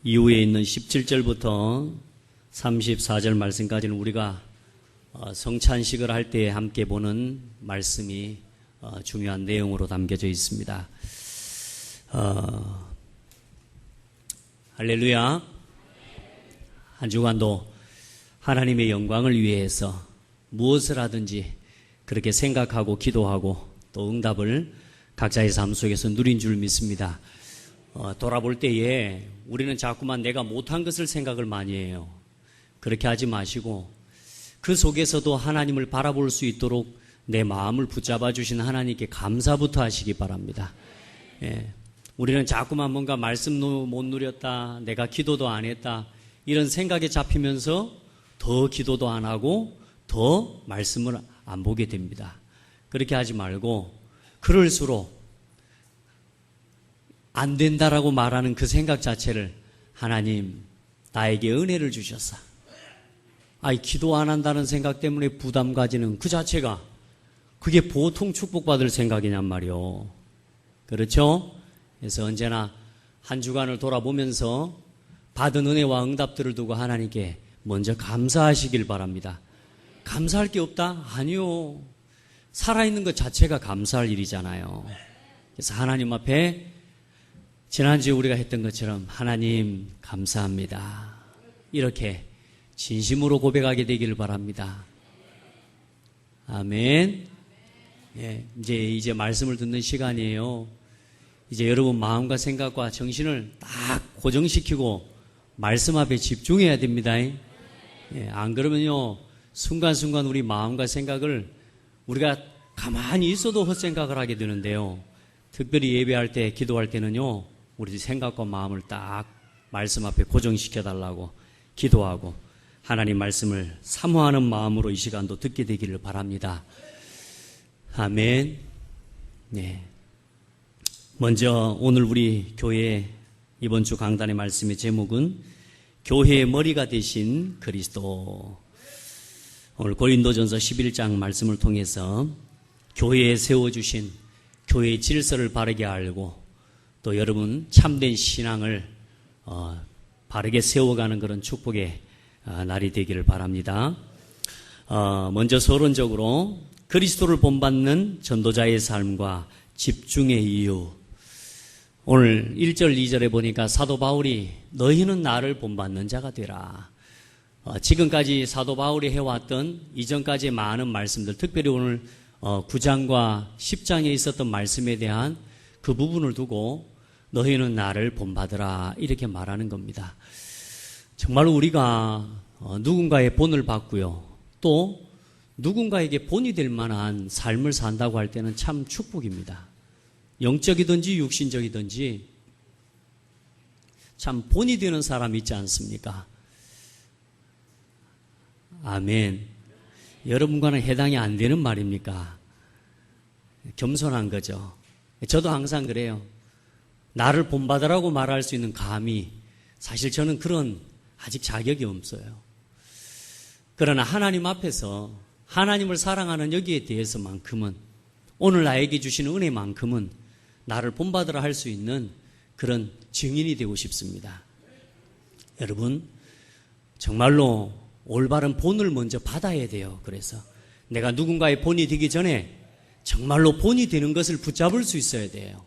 이후에 있는 17절부터 34절 말씀까지는 우리가 성찬식을 할 때 함께 보는 말씀이 중요한 내용으로 담겨져 있습니다. 할렐루야. 한 주간도 하나님의 영광을 위해서 무엇을 하든지 그렇게 생각하고 기도하고 또 응답을 각자의 삶 속에서 누린 줄 믿습니다. 돌아볼 때에 우리는 자꾸만 내가 못한 것을 생각을 많이 해요. 그렇게 하지 마시고 그 속에서도 하나님을 바라볼 수 있도록 내 마음을 붙잡아 주신 하나님께 감사부터 하시기 바랍니다. 우리는 자꾸만 뭔가 말씀도 못 누렸다, 내가 기도도 안 했다, 이런 생각에 잡히면서 더 기도도 안 하고 더 말씀을 안 보게 됩니다. 그렇게 하지 말고 그럴수록 안 된다라고 말하는 그 생각 자체를 하나님 나에게 은혜를 주셨어. 기도 안 한다는 생각 때문에 부담 가지는 그 자체가 그게 보통 축복받을 생각이냔 말이요. 그렇죠? 그래서 언제나 한 주간을 돌아보면서 받은 은혜와 응답들을 두고 하나님께 먼저 감사하시길 바랍니다. 감사할 게 없다? 아니요. 살아있는 것 자체가 감사할 일이잖아요. 그래서 하나님 앞에 지난주에 우리가 했던 것처럼 하나님 감사합니다. 이렇게 진심으로 고백하게 되기를 바랍니다. 아멘. 이제 말씀을 듣는 시간이에요. 이제 여러분 마음과 생각과 정신을 딱 고정시키고 말씀 앞에 집중해야 됩니다. 안 그러면요 순간순간 우리 마음과 생각을 우리가 가만히 있어도 헛생각을 하게 되는데요. 특별히 예배할 때 기도할 때는요 우리 생각과 마음을 딱 말씀 앞에 고정시켜 달라고 기도하고 하나님 말씀을 사모하는 마음으로 이 시간도 듣게 되기를 바랍니다. 아멘. 먼저 오늘 우리 교회 이번 주 강단의 말씀의 제목은 교회의 머리가 되신 그리스도. 오늘 고린도전서 11장 말씀을 통해서 교회에 세워주신 교회의 질서를 바르게 알고 또 여러분 참된 신앙을 바르게 세워가는 그런 축복의 날이 되기를 바랍니다. 먼저 서론적으로 그리스도를 본받는 전도자의 삶과 집중의 이유. 오늘 1절 2절에 보니까 사도 바울이 너희는 나를 본받는 자가 되라. 지금까지 사도 바울이 해왔던 이전까지의 많은 말씀들, 특별히 오늘 9장과 10장에 있었던 말씀에 대한 그 부분을 두고 너희는 나를 본받으라 이렇게 말하는 겁니다. 정말로 우리가 누군가의 본을 받고요 또 누군가에게 본이 될 만한 삶을 산다고 할 때는 참 축복입니다. 영적이든지 육신적이든지 참 본이 되는 사람이 있지 않습니까? 아멘. 여러분과는 해당이 안 되는 말입니까? 겸손한 거죠. 저도 항상 그래요. 나를 본받으라고 말할 수 있는 감이 사실 저는 그런 아직 자격이 없어요. 그러나 하나님 앞에서 하나님을 사랑하는 여기에 대해서만큼은 오늘 나에게 주시는 은혜만큼은 나를 본받으라 할 수 있는 그런 증인이 되고 싶습니다. 여러분 정말로 올바른 본을 먼저 받아야 돼요. 그래서 내가 누군가의 본이 되기 전에 정말로 본이 되는 것을 붙잡을 수 있어야 돼요.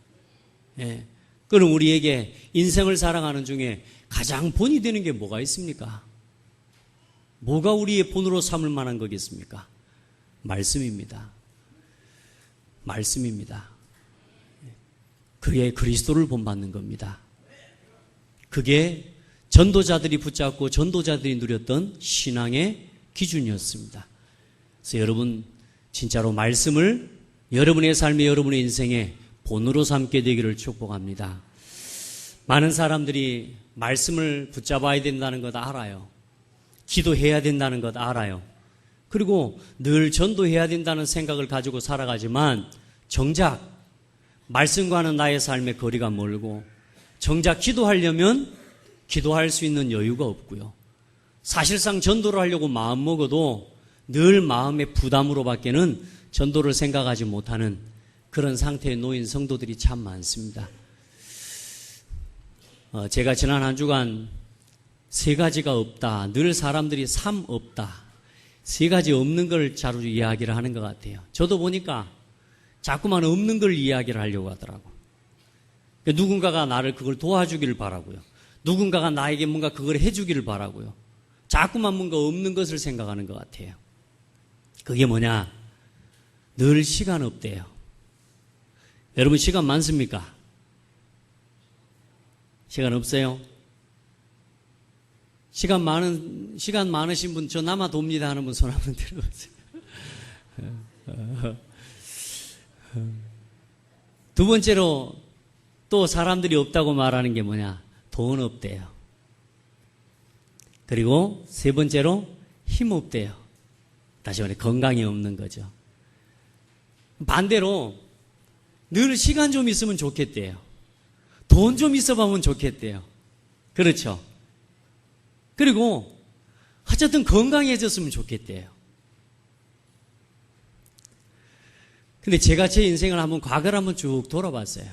그럼 우리에게 인생을 살아가는 중에 가장 본이 되는 게 뭐가 있습니까? 뭐가 우리의 본으로 삼을 만한 거겠습니까? 말씀입니다. 말씀입니다. 그게 그리스도를 본받는 겁니다. 그게 전도자들이 붙잡고 전도자들이 누렸던 신앙의 기준이었습니다. 그래서 여러분 진짜로 말씀을 여러분의 삶에 여러분의 인생에 본으로 삼게 되기를 축복합니다. 많은 사람들이 말씀을 붙잡아야 된다는 것 알아요. 기도해야 된다는 것 알아요. 그리고 늘 전도해야 된다는 생각을 가지고 살아가지만 정작 말씀과는 나의 삶의 거리가 멀고 정작 기도하려면 기도할 수 있는 여유가 없고요. 사실상 전도를 하려고 마음먹어도 늘 마음의 부담으로 밖에는 전도를 생각하지 못하는 그런 상태에 놓인 성도들이 참 많습니다. 제가 지난 한 주간 세 가지가 없다. 늘 사람들이 삶 없다. 세 가지 없는 걸 자주 이야기를 하는 것 같아요. 저도 보니까 자꾸만 없는 걸 이야기를 하려고 하더라고. 누군가가 나를 그걸 도와주기를 바라고요. 누군가가 나에게 뭔가 그걸 해주기를 바라고요. 자꾸만 뭔가 없는 것을 생각하는 것 같아요. 그게 뭐냐? 늘 시간 없대요. 여러분 시간 많습니까? 시간 없어요? 시간 많으신 분, 저 남아 돕니다 하는 분 손 한번 들어보세요. 두 번째로 또 사람들이 없다고 말하는 게 뭐냐? 돈 없대요. 그리고 세 번째로 힘 없대요. 다시 말해 건강이 없는 거죠. 반대로 늘 시간 좀 있으면 좋겠대요. 돈 좀 있어보면 좋겠대요. 그렇죠? 그리고 어쨌든 건강해졌으면 좋겠대요. 근데 제가 제 인생을 한번 과거를 한번 쭉 돌아봤어요.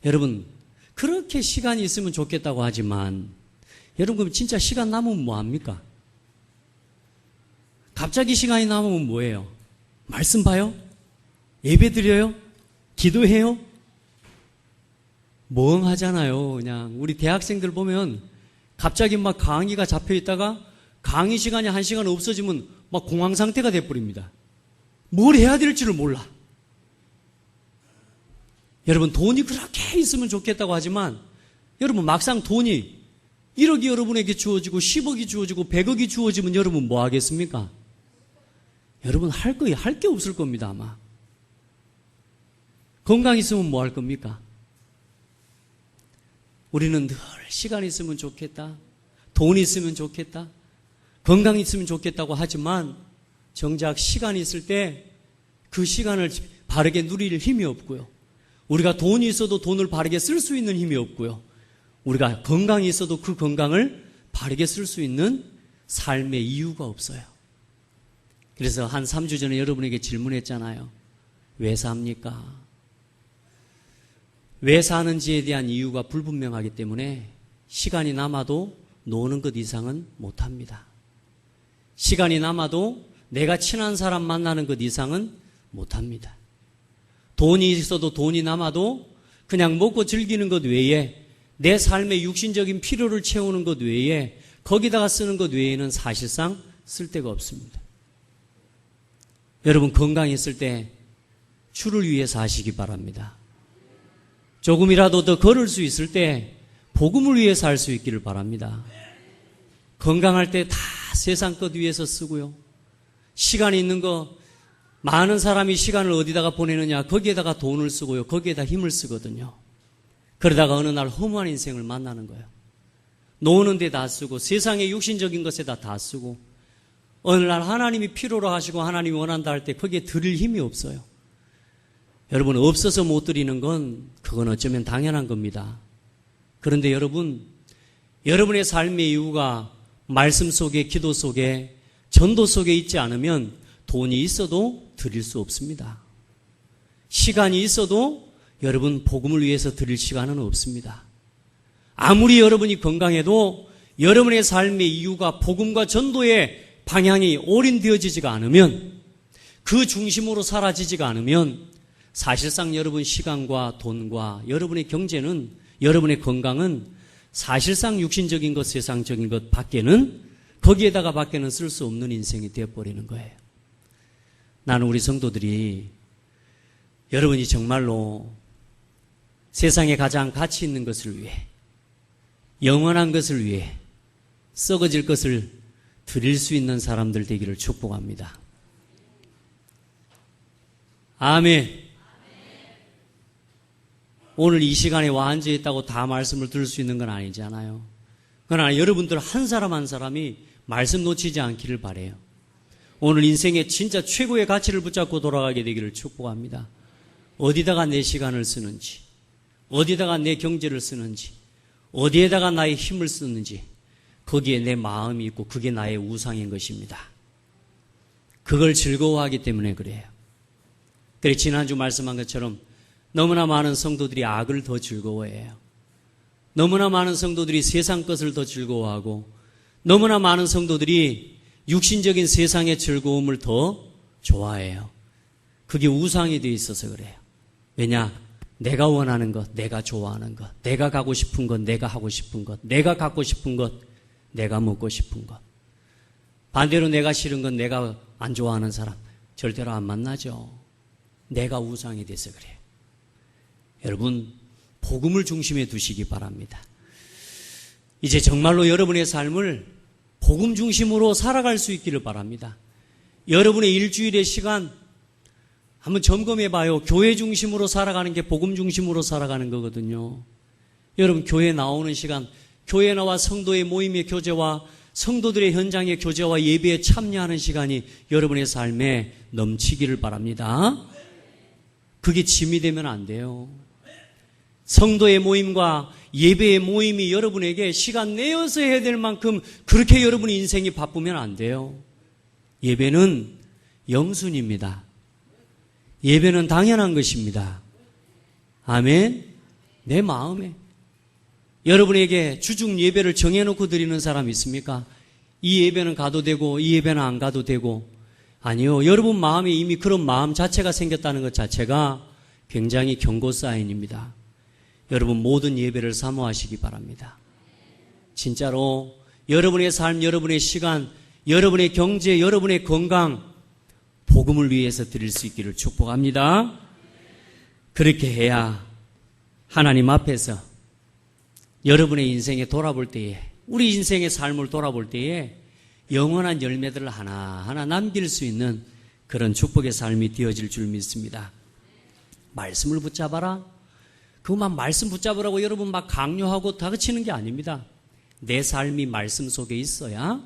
여러분 그렇게 시간이 있으면 좋겠다고 하지만 여러분 그럼 진짜 시간 남으면 뭐합니까? 갑자기 시간이 남으면 뭐예요? 말씀 봐요? 예배 드려요? 기도해요? 멍하잖아요. 그냥 우리 대학생들 보면 갑자기 막 강의가 잡혀 있다가 강의 시간이 1시간 없어지면 막 공황 상태가 돼버립니다. 뭘 해야 될지를 몰라. 여러분 돈이 그렇게 있으면 좋겠다고 하지만 여러분 막상 돈이 1억이 여러분에게 주어지고 10억이 주어지고 100억이 주어지면 여러분 뭐 하겠습니까? 여러분 할 게 없을 겁니다 아마. 건강 있으면 뭐 할 겁니까? 우리는 늘 시간 있으면 좋겠다. 돈 있으면 좋겠다. 건강 있으면 좋겠다고 하지만 정작 시간이 있을 때 그 시간을 바르게 누릴 힘이 없고요. 우리가 돈이 있어도 돈을 바르게 쓸 수 있는 힘이 없고요. 우리가 건강이 있어도 그 건강을 바르게 쓸 수 있는 삶의 이유가 없어요. 그래서 한 3주 전에 여러분에게 질문했잖아요. 왜 삽니까? 왜 사는지에 대한 이유가 불분명하기 때문에 시간이 남아도 노는 것 이상은 못합니다. 시간이 남아도 내가 친한 사람 만나는 것 이상은 못합니다. 돈이 있어도 돈이 남아도 그냥 먹고 즐기는 것 외에 내 삶의 육신적인 필요를 채우는 것 외에 거기다가 쓰는 것 외에는 사실상 쓸 데가 없습니다. 여러분 건강했을 때 주를 위해 사시기 바랍니다. 조금이라도 더 걸을 수 있을 때 복음을 위해 살 수 있기를 바랍니다. 건강할 때 다 세상 것 위해서 쓰고요. 시간이 있는 거 많은 사람이 시간을 어디다가 보내느냐 거기에다가 돈을 쓰고요. 거기에다 힘을 쓰거든요. 그러다가 어느 날 허무한 인생을 만나는 거예요. 노는 데 다 쓰고 세상의 육신적인 것에다 다 쓰고 어느 날 하나님이 필요로 하시고 하나님이 원한다 할 때 거기에 드릴 힘이 없어요. 여러분 없어서 못 드리는 건 그건 어쩌면 당연한 겁니다. 그런데 여러분 여러분의 삶의 이유가 말씀 속에 기도 속에 전도 속에 있지 않으면 돈이 있어도 드릴 수 없습니다. 시간이 있어도 여러분 복음을 위해서 드릴 시간은 없습니다. 아무리 여러분이 건강해도 여러분의 삶의 이유가 복음과 전도의 방향이 올인되어지지가 않으면 그 중심으로 사라지지가 않으면 사실상 여러분 시간과 돈과 여러분의 경제는 여러분의 건강은 사실상 육신적인 것 세상적인 것 밖에는 거기에다가 밖에는 쓸 수 없는 인생이 되어버리는 거예요. 나는 우리 성도들이 여러분이 정말로 세상에 가장 가치 있는 것을 위해 영원한 것을 위해 썩어질 것을 드릴 수 있는 사람들 되기를 축복합니다. 아멘. 오늘 이 시간에 와 앉아있다고 다 말씀을 들을 수 있는 건 아니잖아요. 그러나 여러분들 한 사람 한 사람이 말씀 놓치지 않기를 바라요. 오늘 인생의 진짜 최고의 가치를 붙잡고 돌아가게 되기를 축복합니다. 어디다가 내 시간을 쓰는지, 어디다가 내 경제를 쓰는지, 어디에다가 나의 힘을 쓰는지 거기에 내 마음이 있고 그게 나의 우상인 것입니다. 그걸 즐거워하기 때문에 그래요. 그래 지난주 말씀한 것처럼 너무나 많은 성도들이 악을 더 즐거워해요. 너무나 많은 성도들이 세상 것을 더 즐거워하고 너무나 많은 성도들이 육신적인 세상의 즐거움을 더 좋아해요. 그게 우상이 되어 있어서 그래요. 왜냐? 내가 원하는 것, 내가 좋아하는 것, 내가 가고 싶은 것, 내가 하고 싶은 것, 내가 갖고 싶은 것, 내가 먹고 싶은 것. 반대로 내가 싫은 건 내가 안 좋아하는 사람 절대로 안 만나죠. 내가 우상이 돼서 그래요. 여러분, 복음을 중심에 두시기 바랍니다. 이제 정말로 여러분의 삶을 복음 중심으로 살아갈 수 있기를 바랍니다. 여러분의 일주일의 시간 한번 점검해 봐요. 교회 중심으로 살아가는 게 복음 중심으로 살아가는 거거든요. 여러분, 교회 나오는 시간, 교회 나와 성도의 모임의 교제와 성도들의 현장의 교제와 예배에 참여하는 시간이 여러분의 삶에 넘치기를 바랍니다. 그게 짐이 되면 안 돼요. 성도의 모임과 예배의 모임이 여러분에게 시간 내어서 해야 될 만큼 그렇게 여러분의 인생이 바쁘면 안 돼요. 예배는 영순입니다. 예배는 당연한 것입니다. 아멘. 내 마음에 여러분에게 주중 예배를 정해놓고 드리는 사람 있습니까? 이 예배는 가도 되고 이 예배는 안 가도 되고. 아니요. 여러분 마음에 이미 그런 마음 자체가 생겼다는 것 자체가 굉장히 경고 사인입니다. 여러분 모든 예배를 사모하시기 바랍니다. 진짜로 여러분의 삶, 여러분의 시간, 여러분의 경제, 여러분의 건강 복음을 위해서 드릴 수 있기를 축복합니다. 그렇게 해야 하나님 앞에서 여러분의 인생에 돌아볼 때에, 우리 인생의 삶을 돌아볼 때에 영원한 열매들을 하나하나 남길 수 있는 그런 축복의 삶이 되어질 줄 믿습니다. 말씀을 붙잡아라. 그것만 말씀 붙잡으라고 여러분 막 강요하고 다그치는 게 아닙니다. 내 삶이 말씀 속에 있어야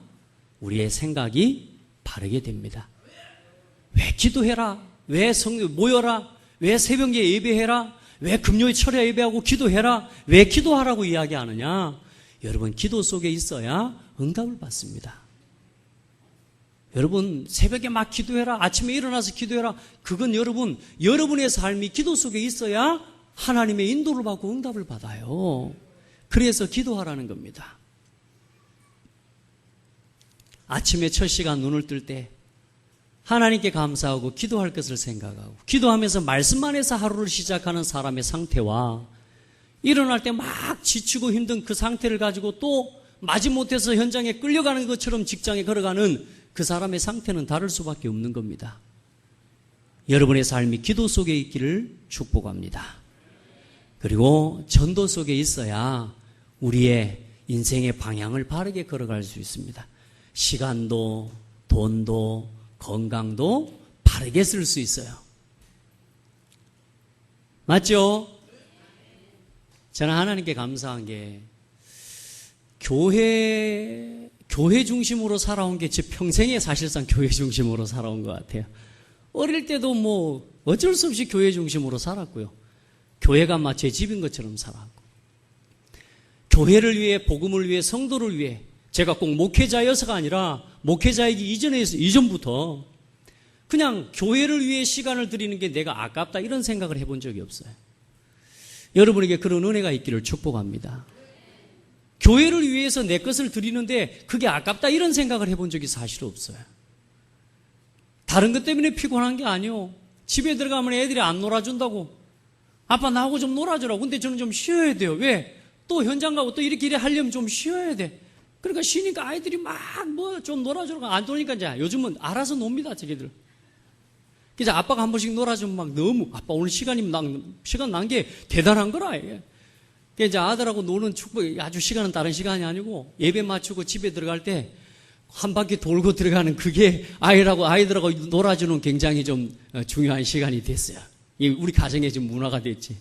우리의 생각이 바르게 됩니다. 왜 기도해라? 왜 모여라? 왜 새벽에 예배해라? 왜 금요일 철야 예배하고 기도해라? 왜 기도하라고 이야기하느냐? 여러분 기도 속에 있어야 응답을 받습니다. 여러분 새벽에 막 기도해라. 아침에 일어나서 기도해라. 그건 여러분의 삶이 기도 속에 있어야 하나님의 인도를 받고 응답을 받아요. 그래서 기도하라는 겁니다. 아침에 첫 시간 눈을 뜰 때 하나님께 감사하고 기도할 것을 생각하고 기도하면서 말씀만 해서 하루를 시작하는 사람의 상태와 일어날 때 막 지치고 힘든 그 상태를 가지고 또 마지못해서 현장에 끌려가는 것처럼 직장에 걸어가는 그 사람의 상태는 다를 수밖에 없는 겁니다. 여러분의 삶이 기도 속에 있기를 축복합니다. 그리고 전도 속에 있어야 우리의 인생의 방향을 바르게 걸어갈 수 있습니다. 시간도 돈도 건강도 바르게 쓸 수 있어요. 맞죠? 저는 하나님께 감사한 게 교회 중심으로 살아온 게 제 평생에 사실상 교회 중심으로 살아온 것 같아요. 어릴 때도 뭐 어쩔 수 없이 교회 중심으로 살았고요. 교회가 막 제 집인 것처럼 살았고, 교회를 위해, 복음을 위해, 성도를 위해, 제가 꼭 목회자여서가 아니라 목회자이기 이전부터 그냥 교회를 위해 시간을 드리는 게 내가 아깝다 이런 생각을 해본 적이 없어요. 여러분에게 그런 은혜가 있기를 축복합니다. 교회를 위해서 내 것을 드리는데 그게 아깝다 이런 생각을 해본 적이 사실 없어요. 다른 것 때문에 피곤한 게 아니요. 집에 들어가면 애들이 안 놀아준다고. 아빠 나하고 좀 놀아주라고. 근데 저는 좀 쉬어야 돼요. 왜? 또 현장 가고 또 이렇게 하려면 좀 쉬어야 돼. 그러니까 쉬니까 아이들이 막 뭐 좀 놀아주라고 안 노니까 이제 요즘은 알아서 놉니다, 저기들. 그래서 아빠가 한 번씩 놀아주면 막 너무, 아빠 오늘 시간 난 게 대단한 거라. 그래서 이제 아들하고 노는 축복이 아주 시간은 다른 시간이 아니고 예배 마치고 집에 들어갈 때 한 바퀴 돌고 들어가는 그게 아이들하고 놀아주는 굉장히 좀 중요한 시간이 됐어요. 우리 가정의 지금 문화가 됐지.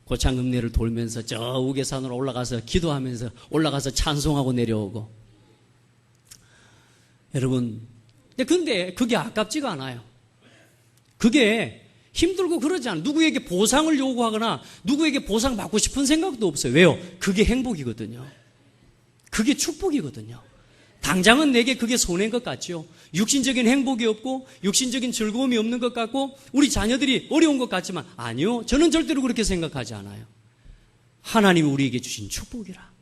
고창읍내를 돌면서 저 우계산으로 올라가서 기도하면서 올라가서 찬송하고 내려오고. 여러분, 근데 그게 아깝지가 않아요. 그게 힘들고 그러지 않아요. 누구에게 보상을 요구하거나 누구에게 보상받고 싶은 생각도 없어요. 왜요? 그게 행복이거든요. 그게 축복이거든요. 당장은 내게 그게 손해인 것 같죠. 육신적인 행복이 없고 육신적인 즐거움이 없는 것 같고 우리 자녀들이 어려운 것 같지만 아니요. 저는 절대로 그렇게 생각하지 않아요. 하나님이 우리에게 주신 축복이라.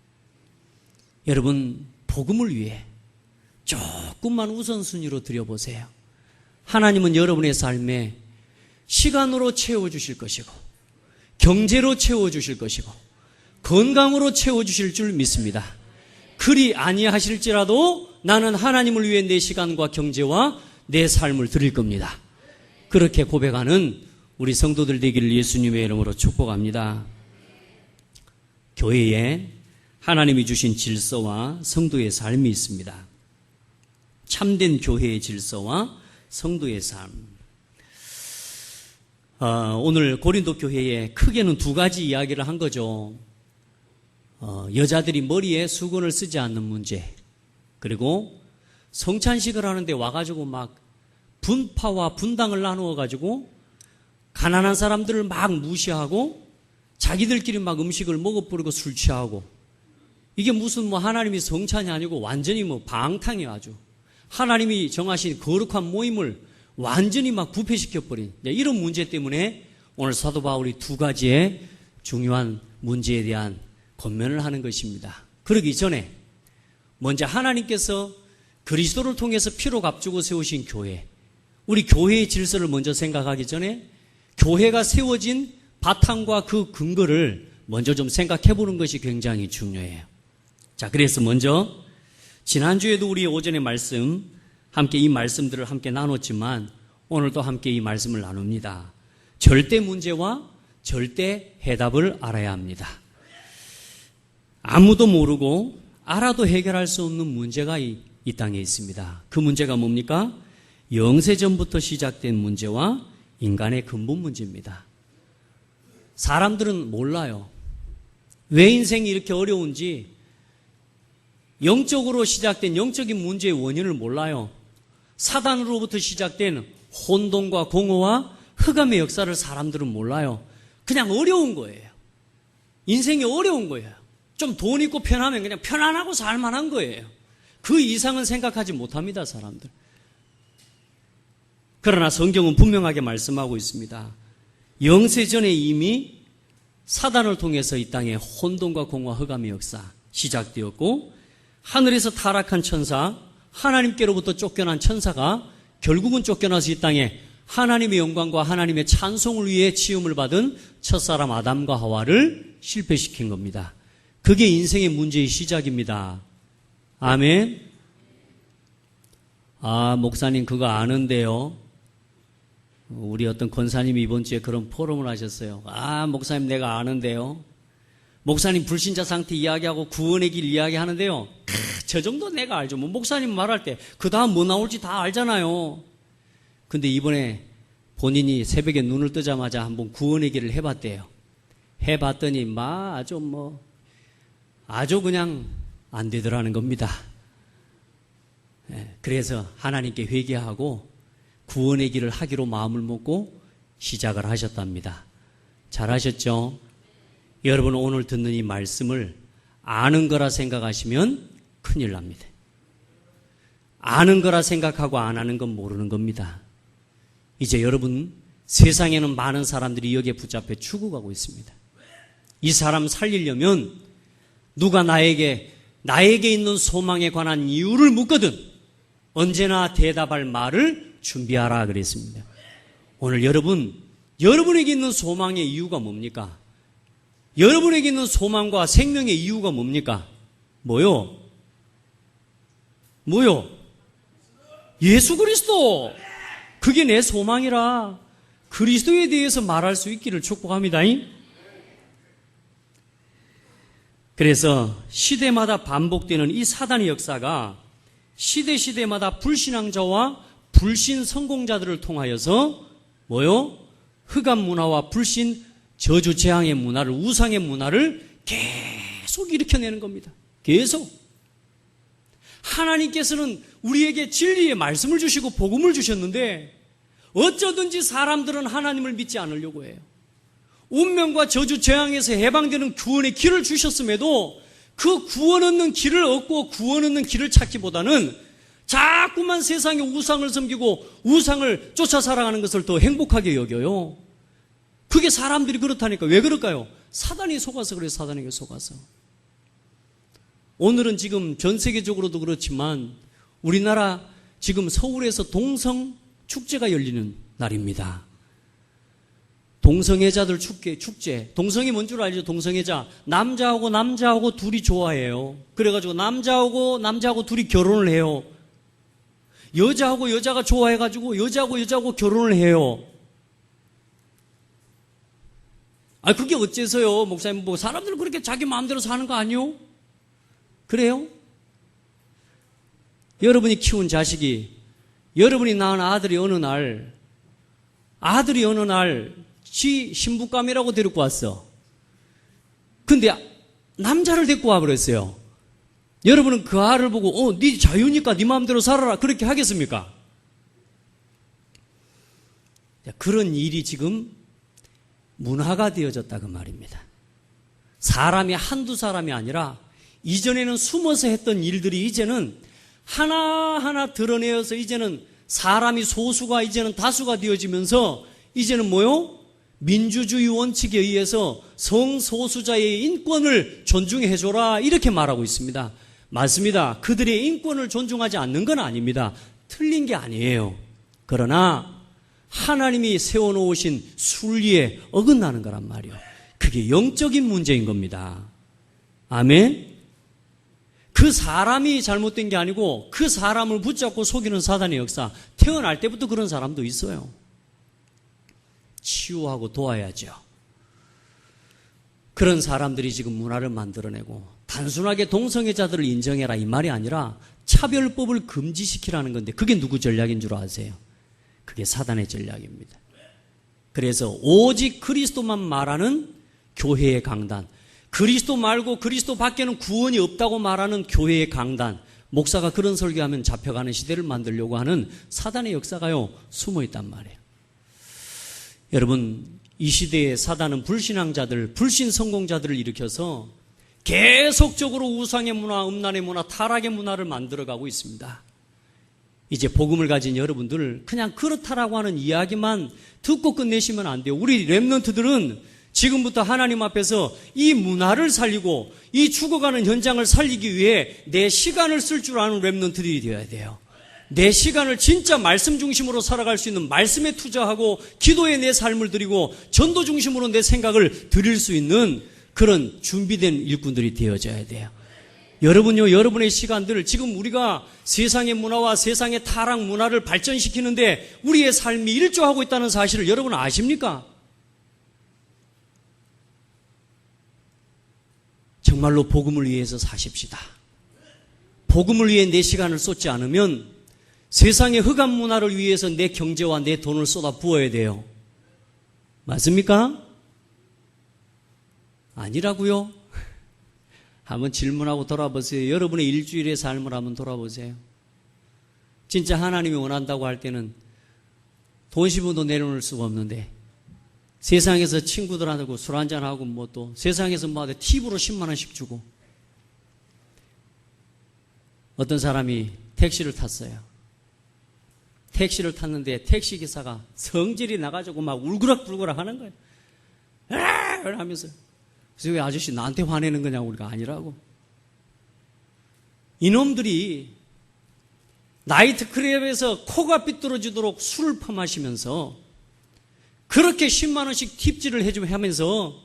여러분, 복음을 위해 조금만 우선순위로 드려보세요. 하나님은 여러분의 삶에 시간으로 채워주실 것이고, 경제로 채워주실 것이고, 건강으로 채워주실 줄 믿습니다. 그리 아니하실지라도 나는 하나님을 위해 내 시간과 경제와 내 삶을 드릴 겁니다. 그렇게 고백하는 우리 성도들 되기를 예수님의 이름으로 축복합니다. 교회에 하나님이 주신 질서와 성도의 삶이 있습니다. 참된 교회의 질서와 성도의 삶. 오늘 고린도 교회에 크게는 두 가지 이야기를 한 거죠. 여자들이 머리에 수건을 쓰지 않는 문제, 그리고 성찬식을 하는데 와가지고 막 분파와 분당을 나누어가지고 가난한 사람들을 막 무시하고 자기들끼리 막 음식을 먹어버리고 술 취하고, 이게 무슨 하나님이 성찬이 아니고 완전히 방탕이 아주 하나님이 정하신 거룩한 모임을 완전히 막 부패시켜버린 이런 문제 때문에 오늘 사도 바울이 두 가지의 중요한 문제에 대한 권면을 하는 것입니다. 그러기 전에 먼저 하나님께서 그리스도를 통해서 피로 값주고 세우신 교회, 우리 교회의 질서를 먼저 생각하기 전에 교회가 세워진 바탕과 그 근거를 먼저 좀 생각해 보는 것이 굉장히 중요해요. 자, 그래서 먼저 지난주에도 우리 오전의 말씀 함께 이 말씀들을 함께 나눴지만 오늘도 함께 이 말씀을 나눕니다. 절대 문제와 절대 해답을 알아야 합니다. 아무도 모르고 알아도 해결할 수 없는 문제가 이 땅에 있습니다. 그 문제가 뭡니까? 영세전부터 시작된 문제와 인간의 근본 문제입니다. 사람들은 몰라요. 왜 인생이 이렇게 어려운지, 영적으로 시작된 영적인 문제의 원인을 몰라요. 사단으로부터 시작된 혼돈과 공허와 흑암의 역사를 사람들은 몰라요. 그냥 어려운 거예요. 인생이 어려운 거예요. 좀 돈 있고 편하면 그냥 편안하고 살만한 거예요. 그 이상은 생각하지 못합니다, 사람들. 그러나 성경은 분명하게 말씀하고 있습니다. 영세전에 이미 사단을 통해서 이 땅에 혼돈과 공허와 흑암의 역사 시작되었고, 하늘에서 타락한 천사, 하나님께로부터 쫓겨난 천사가 결국은 쫓겨나서 이 땅에 하나님의 영광과 하나님의 찬송을 위해 지음을 받은 첫사람 아담과 하와를 실패시킨 겁니다. 그게 인생의 문제의 시작입니다. 아멘. 목사님 그거 아는데요. 우리 어떤 권사님이 이번 주에 그런 포럼을 하셨어요. 목사님 내가 아는데요. 목사님 불신자 상태 이야기하고 구원의 길 이야기하는데요. 저 정도 내가 알죠. 목사님 말할 때 그 다음 뭐 나올지 다 알잖아요. 근데 이번에 본인이 새벽에 눈을 뜨자마자 한번 구원의 길을 해봤대요. 해봤더니 아주 그냥 안 되더라는 겁니다. 그래서 하나님께 회개하고 구원의 길을 하기로 마음을 먹고 시작을 하셨답니다. 잘하셨죠? 여러분 오늘 듣는 이 말씀을 아는 거라 생각하시면 큰일 납니다. 아는 거라 생각하고 안 하는 건 모르는 겁니다. 이제 여러분 세상에는 많은 사람들이 여기에 붙잡혀 죽어가고 있습니다. 이 사람 살리려면 누가 나에게 있는 소망에 관한 이유를 묻거든 언제나 대답할 말을 준비하라 그랬습니다. 오늘 여러분에게 있는 소망의 이유가 뭡니까? 여러분에게 있는 소망과 생명의 이유가 뭡니까? 뭐요? 예수 그리스도! 그게 내 소망이라 그리스도에 대해서 말할 수 있기를 축복합니다. 그래서 시대마다 반복되는 이 사단의 역사가 시대마다 불신앙자와 불신 성공자들을 통하여서 흑암 문화와 불신 저주 재앙의 문화를, 우상의 문화를 계속 일으켜내는 겁니다. 계속. 하나님께서는 우리에게 진리의 말씀을 주시고 복음을 주셨는데 어쩌든지 사람들은 하나님을 믿지 않으려고 해요. 운명과 저주 재앙에서 해방되는 구원의 길을 주셨음에도 그 구원 얻는 길을 얻고 구원 얻는 길을 찾기보다는 자꾸만 세상의 우상을 섬기고 우상을 쫓아 살아가는 것을 더 행복하게 여겨요. 그게 사람들이 그렇다니까. 왜 그럴까요? 사단이 속아서 그래요. 사단에게 속아서. 오늘은 지금 전 세계적으로도 그렇지만 우리나라 지금 서울에서 동성 축제가 열리는 날입니다. 동성애자들 축제. 동성이 뭔 줄 알죠? 동성애자. 남자하고 둘이 좋아해요. 그래가지고 남자하고 둘이 결혼을 해요. 여자하고 여자가 좋아해가지고 여자하고 결혼을 해요. 그게 어째서요? 목사님, 뭐 사람들 그렇게 자기 마음대로 사는 거 아니요? 그래요? 여러분이 키운 자식이, 여러분이 낳은 아들이 어느 날 지 신부감이라고 데리고 왔어. 근데 남자를 데리고 와버렸어요. 여러분은 그 아를 보고 네 자유니까 네 마음대로 살아라 그렇게 하겠습니까? 그런 일이 지금 문화가 되어졌다 그 말입니다. 사람이 한두 사람이 아니라 이전에는 숨어서 했던 일들이 이제는 하나하나 드러내어서 이제는 사람이 소수가 이제는 다수가 되어지면서 이제는 뭐요? 민주주의 원칙에 의해서 성소수자의 인권을 존중해줘라 이렇게 말하고 있습니다. 맞습니다. 그들의 인권을 존중하지 않는 건 아닙니다. 틀린 게 아니에요. 그러나 하나님이 세워놓으신 순리에 어긋나는 거란 말이에요. 그게 영적인 문제인 겁니다. 아멘? 그 사람이 잘못된 게 아니고 그 사람을 붙잡고 속이는 사단의 역사, 태어날 때부터 그런 사람도 있어요. 치유하고 도와야죠. 그런 사람들이 지금 문화를 만들어내고 단순하게 동성애자들을 인정해라 이 말이 아니라 차별법을 금지시키라는 건데 그게 누구 전략인 줄 아세요? 그게 사단의 전략입니다. 그래서 오직 그리스도만 말하는 교회의 강단, 그리스도 말고 그리스도 밖에는 구원이 없다고 말하는 교회의 강단, 목사가 그런 설교하면 잡혀가는 시대를 만들려고 하는 사단의 역사가요 숨어 있단 말이에요. 여러분, 이 시대에 사단은 불신앙자들, 불신 성공자들을 일으켜서 계속적으로 우상의 문화, 음란의 문화, 타락의 문화를 만들어가고 있습니다. 이제 복음을 가진 여러분들 그냥 그렇다라고 하는 이야기만 듣고 끝내시면 안 돼요. 우리 렘넌트들은 지금부터 하나님 앞에서 이 문화를 살리고 이 죽어가는 현장을 살리기 위해 내 시간을 쓸 줄 아는 렘넌트들이 되어야 돼요. 내 시간을 진짜 말씀 중심으로 살아갈 수 있는 말씀에 투자하고 기도에 내 삶을 드리고 전도 중심으로 내 생각을 드릴 수 있는 그런 준비된 일꾼들이 되어져야 돼요. 여러분요, 여러분의 시간들, 지금 우리가 세상의 문화와 세상의 타락 문화를 발전시키는데 우리의 삶이 일조하고 있다는 사실을 여러분 아십니까? 정말로 복음을 위해서 사십시다. 복음을 위해 내 시간을 쏟지 않으면 세상의 흑암 문화를 위해서 내 경제와 내 돈을 쏟아 부어야 돼요. 맞습니까? 아니라고요? 한번 질문하고 돌아보세요. 여러분의 일주일의 삶을 한번 돌아보세요. 진짜 하나님이 원한다고 할 때는 돈 10원도 내려놓을 수가 없는데 세상에서 친구들하고 술 한잔하고 뭐 또 세상에서 뭐 팁으로 10만 원씩 주고 어떤 사람이 택시를 탔어요. 택시를 탔는데 택시기사가 성질이 나가지고 막 울그락불그락 하는 거예요. 하면서 그래서 왜 아저씨 나한테 화내는 거냐고. 우리가 아니라고. 이놈들이 나이트클럽에서 코가 삐뚤어지도록 술을 퍼마시면서 그렇게 10만 원씩 팁질을 해주면 하면서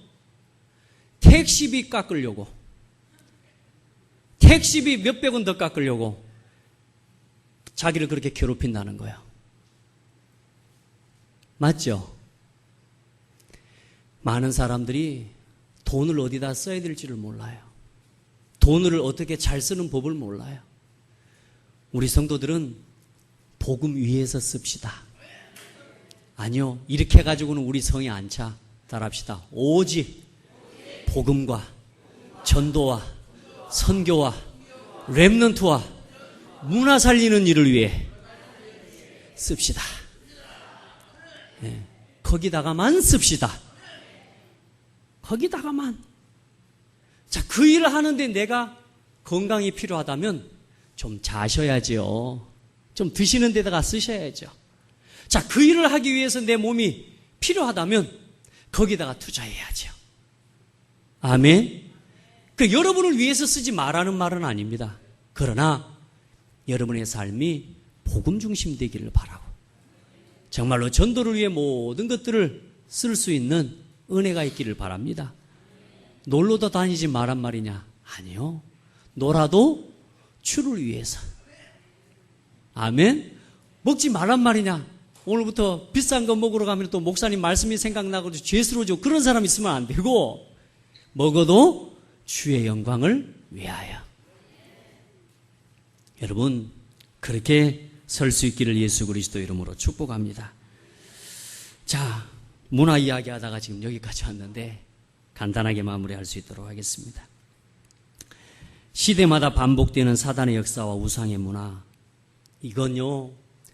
택시비 깎으려고, 택시비 몇백 원 더 깎으려고 자기를 그렇게 괴롭힌다는 거예요. 맞죠? 많은 사람들이 돈을 어디다 써야 될지를 몰라요. 돈을 어떻게 잘 쓰는 법을 몰라요. 우리 성도들은 복음 위에서 씁시다. 아니요, 이렇게 해가지고는 우리 성이 안 차. 따라합시다. 오직 복음과 전도와 선교와 렘넌트와 문화 살리는 일을 위해 씁시다. 네. 거기다가만 씁시다. 거기다가만. 자, 그 일을 하는데 내가 건강이 필요하다면 좀 자셔야죠. 좀 드시는 데다가 쓰셔야죠. 자, 그 일을 하기 위해서 내 몸이 필요하다면 거기다가 투자해야죠. 아멘. 그 여러분을 위해서 쓰지 말라는 말은 아닙니다. 그러나 여러분의 삶이 복음 중심 되기를 바라고 정말로 전도를 위해 모든 것들을 쓸 수 있는 은혜가 있기를 바랍니다. 놀러도 다니지 말란 말이냐? 아니요. 놀아도 주를 위해서. 아멘. 먹지 말란 말이냐? 오늘부터 비싼 거 먹으러 가면 또 목사님 말씀이 생각나고 죄스러워지고 그런 사람 있으면 안 되고, 먹어도 주의 영광을 위하여. 여러분, 그렇게 설 수 있기를 예수 그리스도 이름으로 축복합니다. 자, 문화 이야기 하다가 지금 여기까지 왔는데 간단하게 마무리할 수 있도록 하겠습니다. 시대마다 반복되는 사단의 역사와 우상의 문화, 이건요,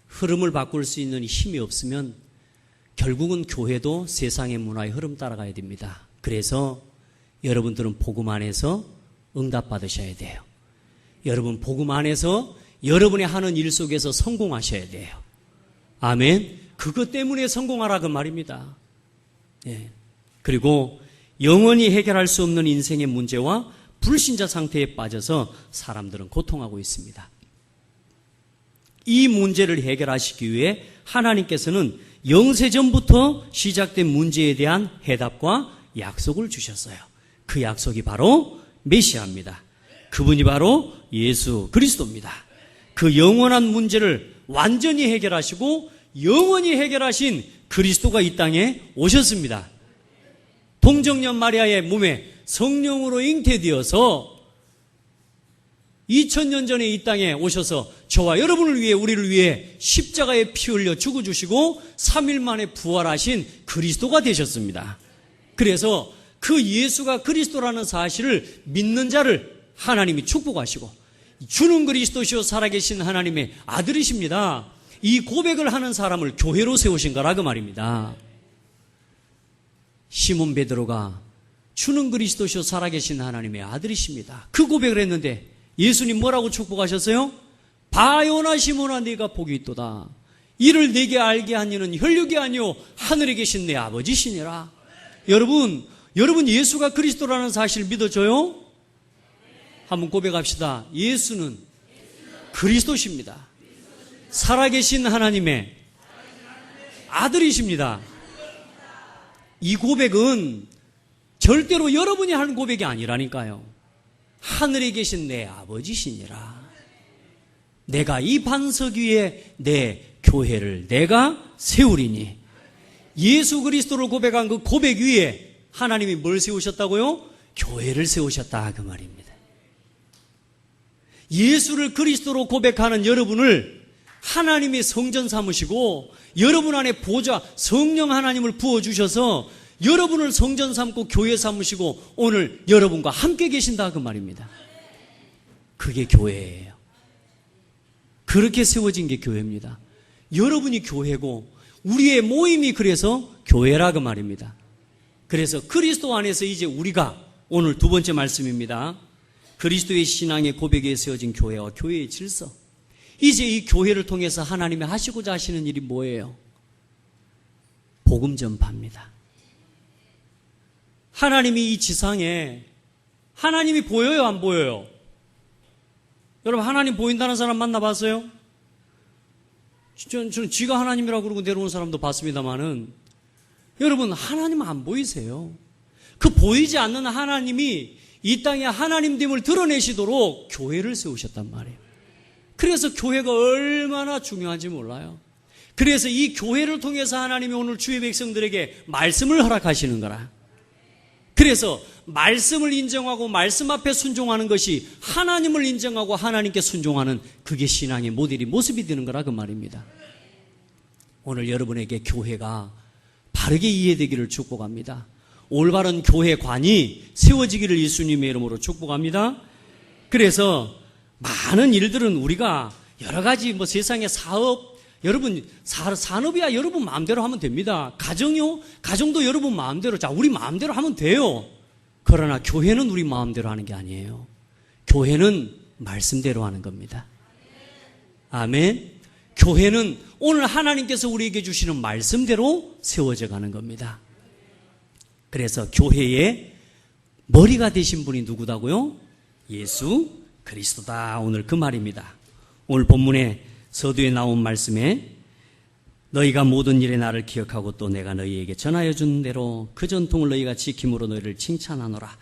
흐름을 바꿀 수 있는 힘이 없으면 결국은 교회도 세상의 문화의 흐름 따라가야 됩니다. 그래서 여러분들은 복음 안에서 응답받으셔야 돼요. 여러분 복음 안에서 여러분이 하는 일 속에서 성공하셔야 돼요. 아멘. 그것 때문에 성공하라 그 말입니다. 예. 그리고 영원히 해결할 수 없는 인생의 문제와 불신자 상태에 빠져서 사람들은 고통하고 있습니다. 이 문제를 해결하시기 위해 하나님께서는 영세전부터 시작된 문제에 대한 해답과 약속을 주셨어요. 그 약속이 바로 메시아입니다. 그분이 바로 예수 그리스도입니다. 그 영원한 문제를 완전히 해결하시고 영원히 해결하신 그리스도가 이 땅에 오셨습니다. 동정녀 마리아의 몸에 성령으로 잉태되어서 2000년 전에 이 땅에 오셔서 저와 여러분을 위해, 우리를 위해 십자가에 피 흘려 죽어주시고 3일 만에 부활하신 그리스도가 되셨습니다. 그래서 그 예수가 그리스도라는 사실을 믿는 자를 하나님이 축복하시고, 주는 그리스도시요 살아계신 하나님의 아들이십니다. 이 고백을 하는 사람을 교회로 세우신 거라 그 말입니다. 시몬 베드로가 주는 그리스도시요 살아계신 하나님의 아들이십니다. 그 고백을 했는데 예수님 뭐라고 축복하셨어요? 바요나 시몬아 네가 복이 있도다. 이를 내게 알게 한 이는 혈육이 아니요 하늘에 계신 내 아버지시니라. 여러분 예수가 그리스도라는 사실을 믿어줘요? 한번 고백합시다. 예수는 그리스도십니다. 살아계신 하나님의 아들이십니다. 이 고백은 절대로 여러분이 하는 고백이 아니라니까요. 하늘에 계신 내 아버지시니라. 내가 이 반석 위에 내 교회를 내가 세우리니. 예수 그리스도를 고백한 그 고백 위에 하나님이 뭘 세우셨다고요? 교회를 세우셨다 그 말입니다. 예수를 그리스도로 고백하는 여러분을 하나님이 성전 삼으시고 여러분 안에 보좌 성령 하나님을 부어주셔서 여러분을 성전 삼고 교회 삼으시고 오늘 여러분과 함께 계신다 그 말입니다. 그게 교회예요. 그렇게 세워진 게 교회입니다. 여러분이 교회고 우리의 모임이 그래서 교회라 그 말입니다. 그래서 그리스도 안에서 이제 우리가 오늘 두 번째 말씀입니다. 그리스도의 신앙의 고백에 세워진 교회와 교회의 질서. 이제 이 교회를 통해서 하나님이 하시고자 하시는 일이 뭐예요? 복음 전파입니다. 하나님이 이 지상에 하나님이 보여요, 안 보여요? 여러분 하나님 보인다는 사람 만나봤어요? 저는 쥐가 하나님이라고 그러고 내려오는 사람도 봤습니다만은 여러분 하나님 안 보이세요? 그 보이지 않는 하나님이 이 땅에 하나님됨을 드러내시도록 교회를 세우셨단 말이에요. 그래서 교회가 얼마나 중요한지 몰라요. 그래서 이 교회를 통해서 하나님이 오늘 주의 백성들에게 말씀을 허락하시는 거라. 그래서 말씀을 인정하고 말씀 앞에 순종하는 것이 하나님을 인정하고 하나님께 순종하는 그게 신앙의 모델이 모습이 되는 거라 그 말입니다. 오늘 여러분에게 교회가 바르게 이해되기를 축복합니다. 올바른 교회관이 세워지기를 예수님의 이름으로 축복합니다. 그래서 많은 일들은 우리가 여러 가지 세상의 사업, 여러분 산업이야 여러분 마음대로 하면 됩니다. 가정요? 가정도 여러분 마음대로, 자 우리 마음대로 하면 돼요. 그러나 교회는 우리 마음대로 하는 게 아니에요. 교회는 말씀대로 하는 겁니다. 아멘. 교회는 오늘 하나님께서 우리에게 주시는 말씀대로 세워져 가는 겁니다. 그래서 교회에 머리가 되신 분이 누구다고요? 예수 그리스도다. 오늘 그 말입니다. 오늘 본문의 서두에 나온 말씀에 너희가 모든 일에 나를 기억하고 또 내가 너희에게 전하여 준 대로 그 전통을 너희가 지킴으로 너희를 칭찬하노라.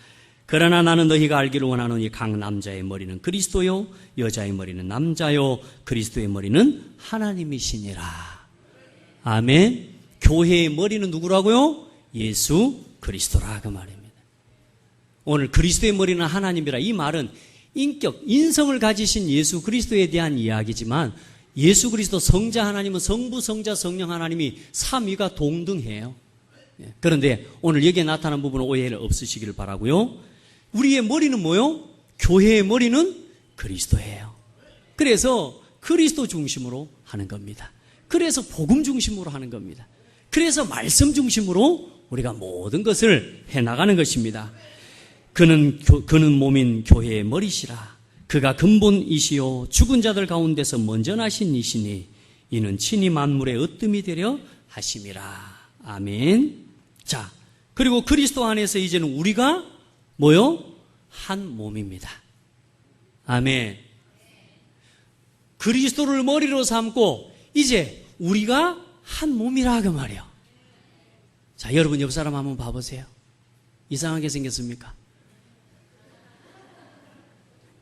그러나 나는 너희가 알기를 원하노니 각 남자의 머리는 그리스도요 여자의 머리는 남자요 그리스도의 머리는 하나님이시니라. 아멘. 교회의 머리는 누구라고요? 예수 그리스도라 그 말입니다. 오늘 그리스도의 머리는 하나님이라 이 말은 인격, 인성을 가지신 예수 그리스도에 대한 이야기지만 예수 그리스도 성자 하나님은 성부, 성자, 성령 하나님이 삼위가 동등해요. 그런데 오늘 여기에 나타난 부분은 오해를 없으시기를 바라고요. 우리의 머리는 뭐요? 교회의 머리는 그리스도예요. 그래서 그리스도 중심으로 하는 겁니다. 그래서 복음 중심으로 하는 겁니다. 그래서 말씀 중심으로 우리가 모든 것을 해나가는 것입니다. 그는 몸인 교회의 머리시라. 그가 근본이시요 죽은 자들 가운데서 먼저 나신 이시니 이는 친히 만물의 으뜸이 되려 하심이라. 아멘. 자, 그리고 그리스도 안에서 이제는 우리가 뭐요? 한 몸입니다. 아멘. 그리스도를 머리로 삼고 이제 우리가 한 몸이라 그 말이에요. 자, 여러분 옆 사람 한번 봐보세요. 이상하게 생겼습니까?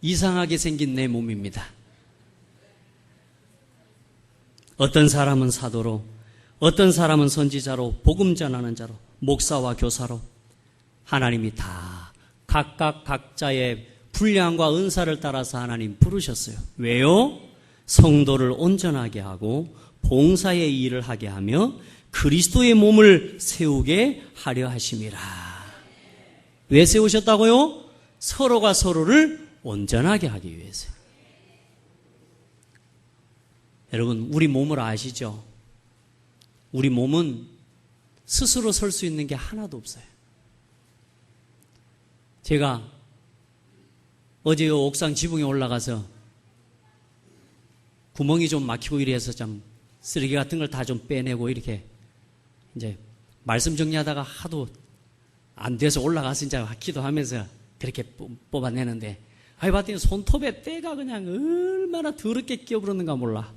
이상하게 생긴 내 몸입니다. 어떤 사람은 사도로, 어떤 사람은 선지자로, 복음 전하는 자로, 목사와 교사로 하나님이 다 각각 각자의 분량과 은사를 따라서 하나님 부르셨어요. 왜요? 성도를 온전하게 하고 봉사의 일을 하게 하며 그리스도의 몸을 세우게 하려 하심이라. 왜 세우셨다고요? 서로가 서로를 온전하게 하기 위해서요. 여러분, 우리 몸을 아시죠? 우리 몸은 스스로 설 수 있는 게 하나도 없어요. 제가 어제 옥상 지붕에 올라가서 구멍이 좀 막히고 이래서 좀 쓰레기 같은 걸 다 좀 빼내고 이렇게 이제 말씀 정리하다가 하도 안 돼서 올라가서 이제 기도하면서 그렇게 뽑아내는데 아이 봤더니 손톱에 때가 그냥 얼마나 더럽게 끼어버렸는가 몰라.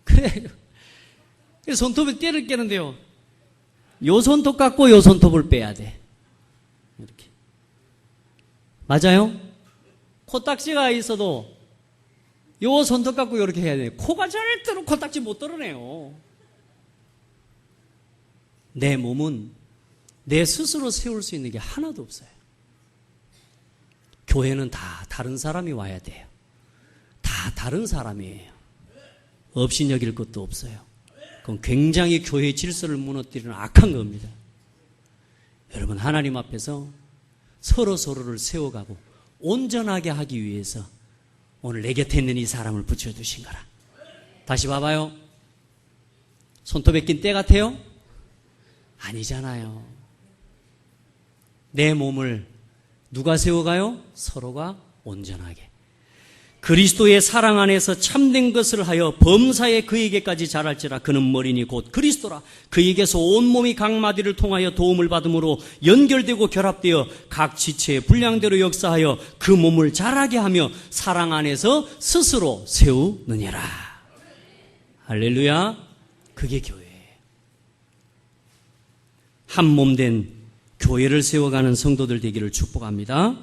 그래 손톱에 때를 깨는데요. 요 손톱 갖고 요 손톱을 빼야 돼. 이렇게. 맞아요? 코딱지가 있어도 요 손톱 갖고 이렇게 해야 돼. 코가 절대로 코딱지 못 덜어내요. 내 몸은 내 스스로 세울 수 있는 게 하나도 없어요. 교회는 다 다른 사람이 와야 돼요. 다 다른 사람이에요. 없인 여길 것도 없어요. 그건 굉장히 교회의 질서를 무너뜨리는 악한 겁니다. 여러분, 하나님 앞에서 서로 서로를 세워가고 온전하게 하기 위해서 오늘 내 곁에 있는 이 사람을 붙여주신 거라. 다시 봐봐요. 손톱에 낀 때 같아요? 아니잖아요. 내 몸을 누가 세워가요? 서로가 온전하게. 그리스도의 사랑 안에서 참된 것을 하여 범사에 그에게까지 자랄지라. 그는 머리니 곧 그리스도라. 그에게서 온몸이 각 마디를 통하여 도움을 받음으로 연결되고 결합되어 각 지체의 분량대로 역사하여 그 몸을 자라게 하며 사랑 안에서 스스로 세우느니라. 할렐루야. 그게 교회예요. 한 몸 된 교회를 세워가는 성도들 되기를 축복합니다.